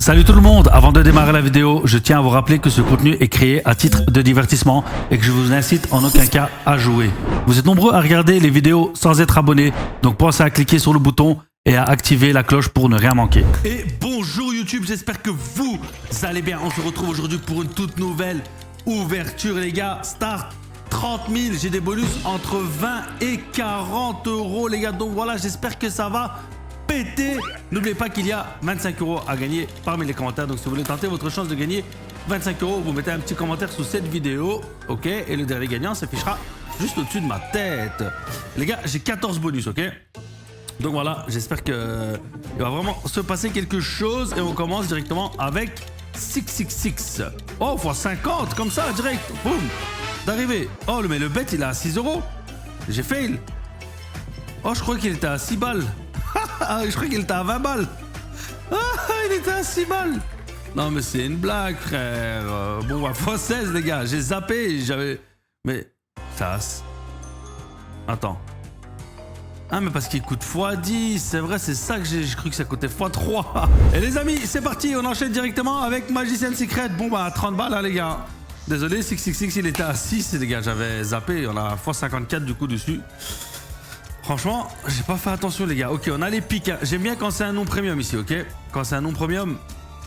Salut tout le monde, avant de démarrer la vidéo, je tiens à vous rappeler que ce contenu est créé à titre de divertissement et que je vous incite en aucun cas à jouer. Vous êtes nombreux à regarder les vidéos sans être abonnés, donc pensez à cliquer sur le bouton et à activer la cloche pour ne rien manquer. Et bonjour YouTube, j'espère que vous allez bien. On se retrouve aujourd'hui pour une toute nouvelle ouverture les gars. Start 30 000, j'ai des bonus entre 20 et 40 euros les gars. Donc voilà, j'espère que ça va péter. N'oubliez pas qu'il y a 25 euros à gagner parmi les commentaires. Donc si vous voulez tenter votre chance de gagner 25 euros, vous mettez un petit commentaire sous cette vidéo. Ok, et le dernier gagnant s'affichera juste au-dessus de ma tête. Les gars, j'ai 14 bonus, ok. Donc voilà, j'espère qu'il va vraiment se passer quelque chose. Et on commence directement avec 666. Oh, x 50, comme ça, direct. Boum, d'arrivée. Oh, mais le bet, il est à 6 euros. J'ai fail. Oh, je crois qu'il était à 6 balles. Je crois qu'il était à 20 balles. Ah, il était à 6 balles. Non, mais c'est une blague, frère. Bon, bah, x16, les gars. J'ai zappé. J'avais... Mais... Ça... Attends. Ah, mais parce qu'il coûte x10. C'est vrai, c'est ça que j'ai cru que ça coûtait x3. Et les amis, c'est parti. On enchaîne directement avec Magician Secret. Bon, bah, 30 balles, hein, les gars. Désolé, 666, il était à 6, les gars. J'avais zappé. On a x54 du coup dessus. Franchement, j'ai pas fait attention les gars. Ok, on a les pics. Hein. J'aime bien quand c'est un nom premium ici, ok. Quand c'est un nom premium,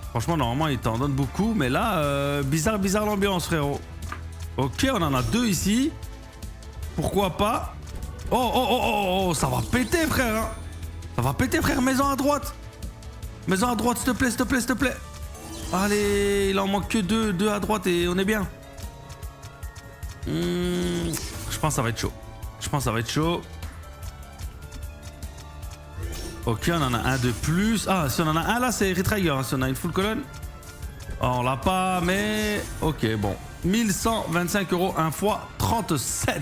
franchement, normalement, il t'en donne beaucoup. Mais là, bizarre l'ambiance, frérot. Ok, on en a deux ici. Pourquoi pas? Oh, ça va péter, frère. Hein. Ça va péter, frère. Maison à droite. Maison à droite, s'il te plaît, s'il te plaît, s'il te plaît. Allez, il en manque que deux à droite et on est bien. Je pense que ça va être chaud. Je pense que ça va être chaud. Ok, on en a un de plus. Ah, si on en a un là, c'est Retrigger. Hein, si on a une full colonne. Oh, on l'a pas, mais... Ok, bon. 1125 euros, 1 fois 37.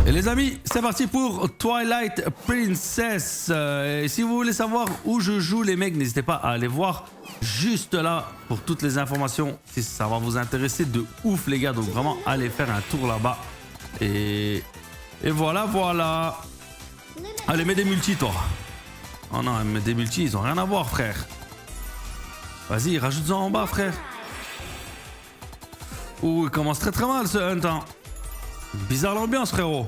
Et les amis, c'est parti pour Twilight Princess. Et si vous voulez savoir où je joue, les mecs, n'hésitez pas à aller voir juste là pour toutes les informations. Si ça va vous intéresser de ouf, les gars. Donc vraiment, allez faire un tour là-bas. Et voilà. Allez, mets des multis, toi. Oh non, mais des multis, ils ont rien à voir, frère. Vas-y, rajoute-en en bas, frère. Ouh, il commence très très mal ce hunt. Hein. Bizarre l'ambiance, frérot.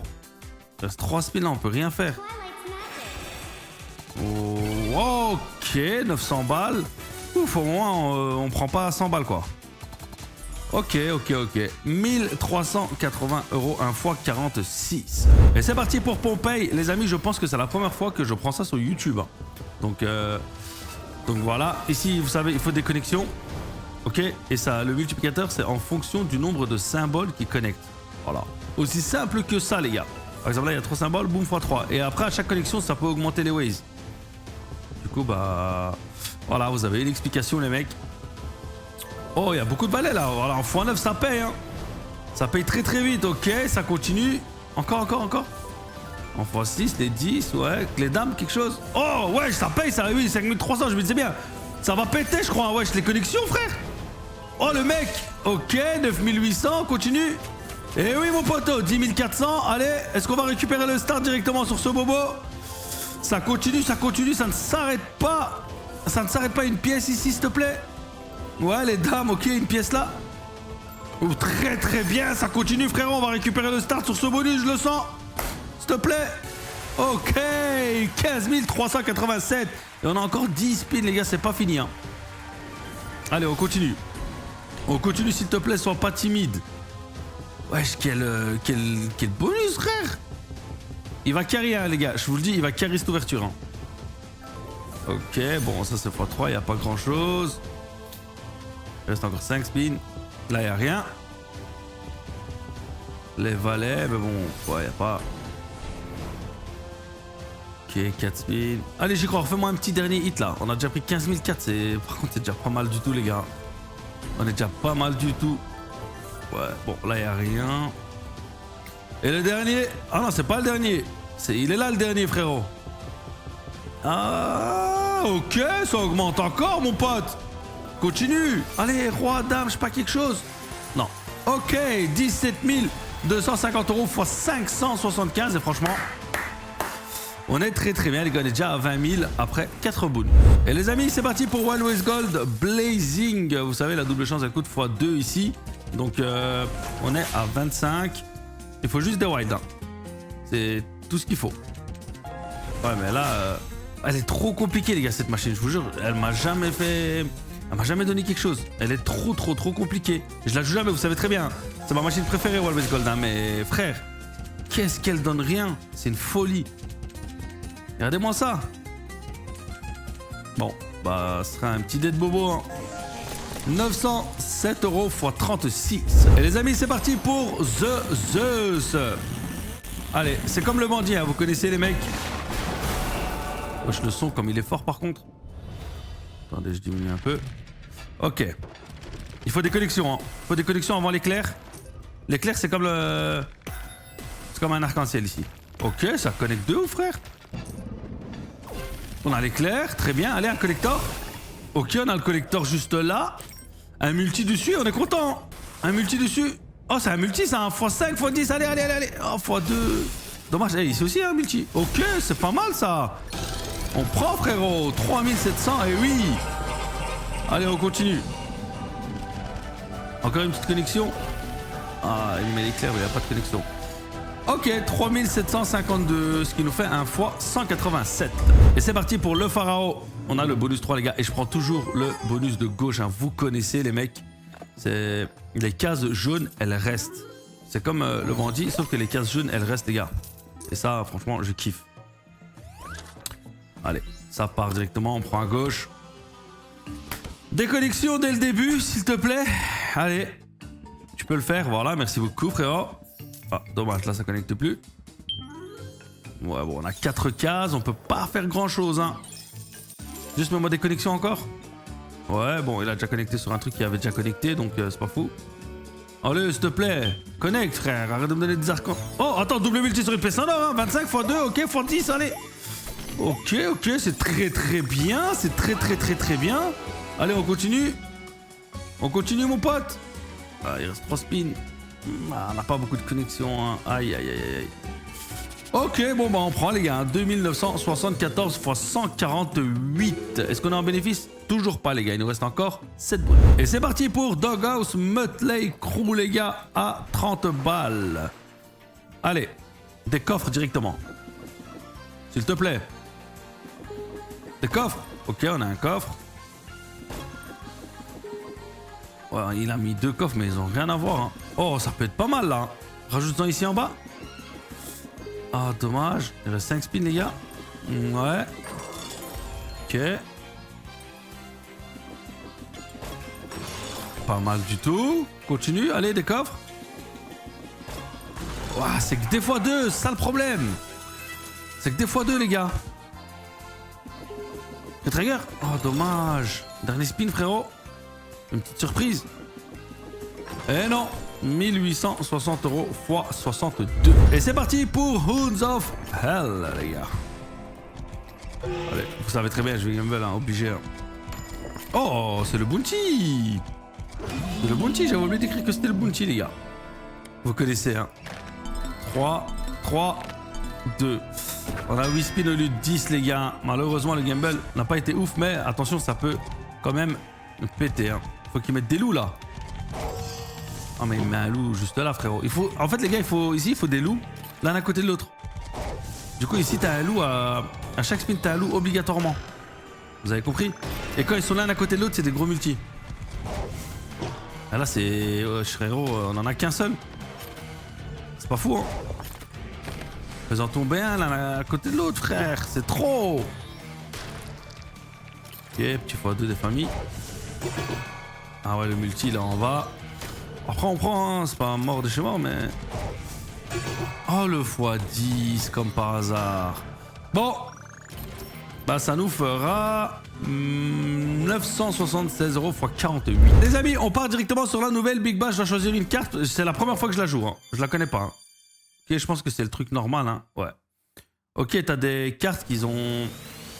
Il reste 3 spins là, on peut rien faire. Oh, ok, 900 balles. Ouf, au moins, on prend pas 100 balles, quoi. Ok. 1380 euros, 1 fois 46. Et c'est parti pour Pompey. Les amis, je pense que c'est la première fois que je prends ça sur YouTube. Donc voilà. Ici, vous savez, il faut des connexions. Ok. Et ça, le multiplicateur, c'est en fonction du nombre de symboles qui connectent. Voilà. Aussi simple que ça, les gars. Par exemple, là, il y a 3 symboles, boum, x3. Et après, à chaque connexion, ça peut augmenter les ways. Du coup, bah... Voilà, vous avez l'explication, les mecs. Oh, il y a beaucoup de balais là. Voilà, en x9, ça paye. Hein. Ça paye très très vite. Ok, ça continue. Encore. En x6, les 10, ouais. Les dames, quelque chose. Oh, ouais, ça paye, ça. Oui, 5300, je me disais bien. Ça va péter, je crois. Ouais, les connexions, frère. Oh, le mec. Ok, 9800, continue. Et oui, mon poteau, 10 400. Allez, est-ce qu'on va récupérer le start directement sur ce bobo? Ça continue, ça ne s'arrête pas. Ça ne s'arrête pas. Une pièce ici, s'il te plaît. Ouais, les dames, ok, une pièce là. Oh, très très bien, ça continue, frérot. On va récupérer le start sur ce bonus, je le sens. S'il te plaît. Ok, 15 387. Et on a encore 10 spins, les gars, c'est pas fini. Hein. Allez, on continue. On continue, s'il te plaît, sois pas timide. Wesh, quel bonus, frère. Il va carry, hein, les gars. Je vous le dis, il va carry cette ouverture. Hein. Ok, bon, ça c'est x3, il n'y a pas grand chose. Il reste encore 5 spins. Là, il n'y a rien. Les valets, mais bon, ouais, il n'y a pas. Ok, 4 spins. Allez, j'y crois, refais-moi un petit dernier hit là. On a déjà pris 15 400. Par contre, c'est déjà pas mal du tout, les gars. On est déjà pas mal du tout. Ouais, bon, là, il n'y a rien. Et le dernier. Ah non, c'est pas le dernier. Il est là, le dernier, frérot. Ah, ok, ça augmente encore, mon pote. Continue. Allez, roi, dame, je sais pas quelque chose. Non. Ok, 17 250 euros x 575. Et franchement, On est très très bien les gars, on est déjà à 20 000 après 4 boules. Et les amis, c'est parti pour Wild West Gold Blazing. Vous savez, la double chance, elle coûte x2 ici. Donc on est à 25. Il faut juste des wilds. Hein. C'est tout ce qu'il faut. Ouais, mais là, elle est trop compliquée les gars, cette machine. Je vous jure, elle m'a jamais fait... Elle m'a jamais donné quelque chose. Elle est trop compliquée. Je la joue jamais, vous savez très bien. C'est ma machine préférée, Wild West Gold. Hein, mais frère, qu'est-ce qu'elle donne rien. C'est une folie. Regardez-moi ça. Bon, bah, ce sera un petit dé de bobo. Hein. 907 € x 36. Et les amis, c'est parti pour The Zeus. Allez, c'est comme le bandit, hein, vous connaissez les mecs. Wesh, le son, comme il est fort par contre. Attendez, je diminue un peu. Ok. Il faut des connexions. Hein. Il faut des connexions avant l'éclair. L'éclair, c'est comme le... C'est comme un arc-en-ciel ici. Ok, ça connecte deux, frère. On a l'éclair, très bien. Allez, un collector. Ok, on a le collector juste là. Un multi dessus, on est content. Un multi dessus. Oh, c'est un multi, c'est un x5, x10. Allez. Oh, x2. Dommage, hey, ici aussi un multi. Ok, c'est pas mal ça. On prend, frérot. 3700, et oui. Allez, on continue. Encore une petite connexion. Ah, il met l'éclair, mais il n'y a pas de connexion. Ok, 3752, ce qui nous fait un x187. Et c'est parti pour le pharaon. On a le bonus 3 les gars, et je prends toujours le bonus de gauche. Hein. Vous connaissez les mecs. C'est les cases jaunes, elles restent. C'est comme le bandit, sauf que les cases jaunes, elles restent les gars. Et ça, franchement, je kiffe. Allez, ça part directement, on prend à gauche. Déconnexion dès le début, s'il te plaît. Allez, tu peux le faire, voilà, merci beaucoup frérot. Ah, dommage, là ça connecte plus. Ouais, bon, on a 4 cases, on peut pas faire grand chose, hein. Juste mets-moi des connexions encore. Ouais, bon, il a déjà connecté sur un truc qui avait déjà connecté, donc c'est pas fou. Allez, s'il te plaît, connecte, frère, arrête de me donner des arcs. Oh, attends, double multi sur une pièce en or, hein. 25 x 2, ok, x 10, allez. Ok, c'est très bien, c'est très bien. Allez, on continue. On continue, mon pote. Ah, il reste 3 spins. Ah, on n'a pas beaucoup de connexions. Hein. Aïe. Ok, bon, bah on prend, les gars. 2974 x 148. Est-ce qu'on est en bénéfice? Toujours pas, les gars. Il nous reste encore 7 boules. Et c'est parti pour Doghouse Motley Crew, les gars, à 30 balles. Allez, des coffres directement. S'il te plaît. Des coffres. Ok, on a un coffre. Ouais, il a mis 2 coffres, mais ils ont rien à voir. Hein. Oh, ça peut être pas mal, là. Rajoute-en ici en bas. Ah, dommage. Il reste 5 spins, les gars. Ouais. Ok. Pas mal du tout. Continue. Allez, des coffres. Ouah, c'est que des fois 2. C'est ça le problème. C'est que des fois 2, les gars. Le trigger. Oh, dommage. Dernier spin, frérot. Une petite surprise. Eh non. 1860 € x 62. Et c'est parti pour Hounds of Hell, les gars. Allez, vous savez très bien, je vais gamble, hein, obligé. Hein. Oh, c'est le bounty. C'est le bounty, j'avais oublié d'écrire que c'était le bounty, les gars. Vous connaissez, hein. 3, 2. On a 8 spins au lieu de 10, les gars. Malheureusement, le gamble n'a pas été ouf, mais attention, ça peut quand même péter. Hein. Faut qu'ils mettent des loups, là. Oh, mais il met un loup juste là, frérot. Il faut... En fait, les gars, ici, il faut des loups l'un à côté de l'autre. Du coup, ici, t'as un loup à chaque spin, t'as un loup obligatoirement. Vous avez compris? Et quand ils sont l'un à côté de l'autre, c'est des gros multis. Ah, là, c'est... frérot, on en a qu'un seul. C'est pas fou, hein? Faisant tomber un l'un à côté de l'autre, frère. C'est trop. Ok, petit x2 des familles. Ah ouais, le multi, là, en bas. Après, on prend, hein. C'est pas mort de chez mort, mais... Oh, le x10, comme par hasard. Bon. Bah, ça nous fera... 976 € x 48. Les amis, on part directement sur la nouvelle Big Bash. Je dois choisir une carte. C'est la première fois que je la joue. Hein. Je la connais pas. Hein. Ok, je pense que c'est le truc normal. Hein. Ouais. Ok, t'as des cartes qui ont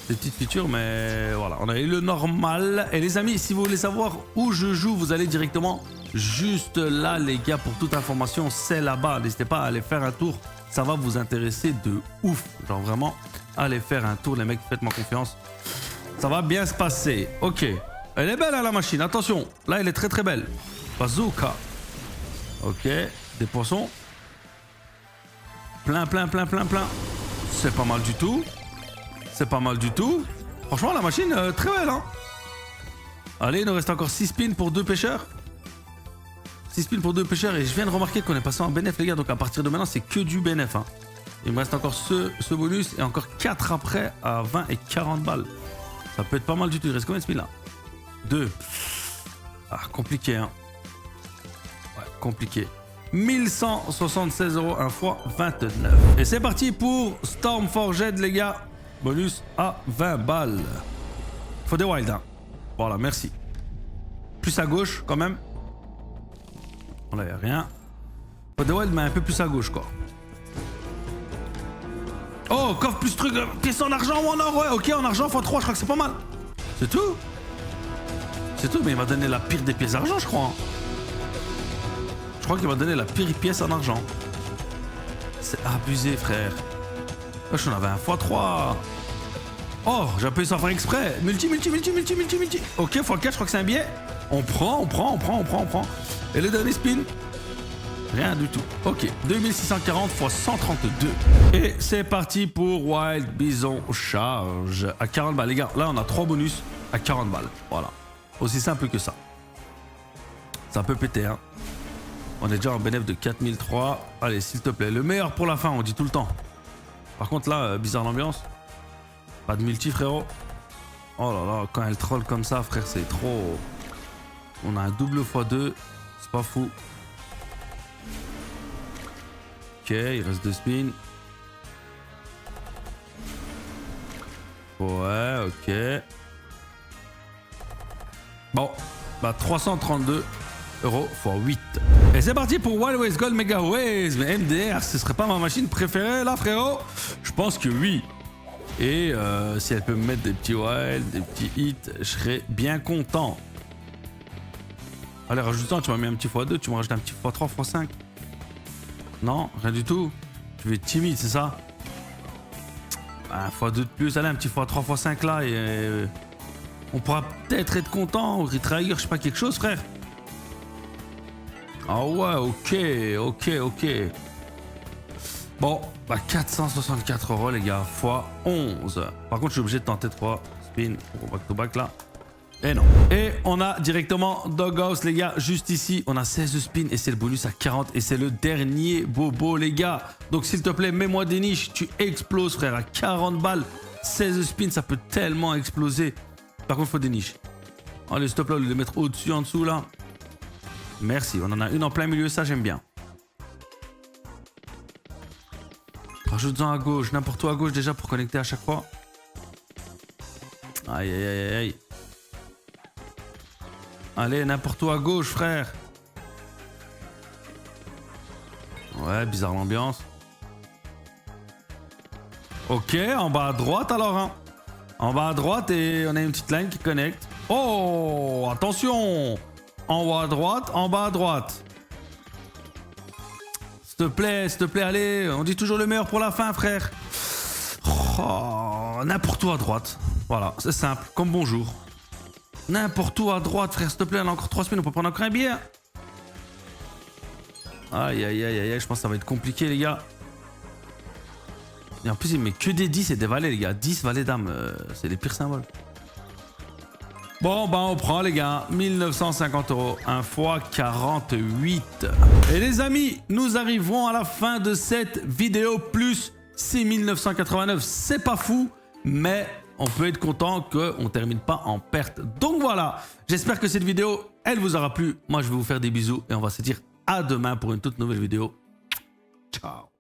des petites features, mais voilà. On a eu le normal. Et les amis, si vous voulez savoir où je joue, vous allez directement juste là, les gars. Pour toute information, c'est là-bas. N'hésitez pas à aller faire un tour. Ça va vous intéresser de ouf. Genre vraiment, allez faire un tour les mecs, faites-moi confiance. Ça va bien se passer. Ok. Elle est belle hein, la machine, attention. Là elle est très très belle. Bazooka. Ok. Des poissons. Plein. C'est pas mal du tout. C'est pas mal du tout. Franchement la machine très belle hein. Allez, il nous reste encore 6 spins pour 2 pêcheurs. 6 spins pour 2 pêcheurs et je viens de remarquer qu'on est passé en bénéf les gars. Donc à partir de maintenant c'est que du bénéf hein. Il me reste encore ce bonus et encore 4 après à 20 et 40 balles. Ça peut être pas mal du tout. Il reste combien de spins là? 2. Ah compliqué hein. Ouais compliqué. 1176 €, 1 fois 29. Et c'est parti pour Stormforged les gars. Bonus à 20 balles. Faut des wild hein. Voilà merci. Plus à gauche quand même. Là, il n'y a rien. Faut des wild, mais un peu plus à gauche, quoi. Oh, coffre plus truc. Pièce en argent ou en or, ouais. Ok, en argent, x3, je crois que c'est pas mal. C'est tout. C'est tout, mais il m'a donné la pire des pièces d'argent, je crois. Je crois qu'il m'a donné la pire pièce en argent. C'est abusé, frère. Là, j'en avais un x3. Oh, j'ai appuyé sans faire exprès. Multi. Ok, x4, je crois que c'est un billet. On prend. Et le dernier spin? Rien du tout. Ok, 2640 x 132. Et c'est parti pour Wild Bison Charge. À 40 balles, les gars. Là, on a 3 bonus à 40 balles. Voilà. Aussi simple que ça. Ça peut péter, hein. On est déjà en bénéfice de 4003. Allez, s'il te plaît. Le meilleur pour la fin, on dit tout le temps. Par contre, là, bizarre l'ambiance. Pas de multi, frérot. Oh là là, quand elle troll comme ça, frère, c'est trop... On a un double x2. C'est pas fou. Ok, il reste 2 spins. Ouais, ok. Bon, bah 332 € x 8. Et c'est parti pour Wild Ways Gold Mega Ways. Mais MDR, ce serait pas ma machine préférée là, frérot? Je pense que oui. Et si elle peut me mettre des petits wild, des petits hits, je serais bien content. Allez, rajoute-en, tu m'as mis un petit x2, tu me rajoutes un petit x3, x5. Non, rien du tout. Tu veux être timide, c'est ça? Un x2 de plus, allez, un petit x3, x5 là, et on pourra peut-être être content, ou retrahir, je sais pas, quelque chose, frère. Ah ouais, ok. Bon, bah 464 € les gars, x 11. Par contre, je suis obligé de tenter 3 spins pour back to back là. Et non. Et on a directement Doghouse les gars, juste ici. On a 16 spins et c'est le bonus à 40. Et c'est le dernier bobo les gars. Donc s'il te plaît, mets-moi des niches. Tu exploses frère à 40 balles. 16 spins, ça peut tellement exploser. Par contre, il faut des niches. Allez, stop là, au lieu de les mettre au-dessus, en dessous là. Merci, on en a une en plein milieu, ça j'aime bien. Rajoute-en à gauche, n'importe où à gauche déjà pour connecter à chaque fois. Aïe. Allez, n'importe où à gauche, frère. Ouais, bizarre l'ambiance. Ok, en bas à droite alors. Hein. En bas à droite et on a une petite ligne qui connecte. Oh, attention. En haut à droite, en bas à droite. S'il te plaît, allez. On dit toujours le meilleur pour la fin, frère. Oh, n'importe où à droite. Voilà, c'est simple, comme bonjour. N'importe où à droite, frère, s'il te plaît. On a encore 3 semaines, on peut prendre encore un billet. Aïe, je pense que ça va être compliqué, les gars. Et en plus, il met que des 10 et des valets, les gars. 10 valets d'âme, c'est les pires symboles. Bon, bah on prend, les gars. 1950 €, 1 fois 48. Et les amis, nous arrivons à la fin de cette vidéo. Plus 6989, c'est pas fou, mais on peut être content qu'on termine pas en perte. Donc voilà, j'espère que cette vidéo, elle vous aura plu. Moi, je vais vous faire des bisous et on va se dire à demain pour une toute nouvelle vidéo. Ciao.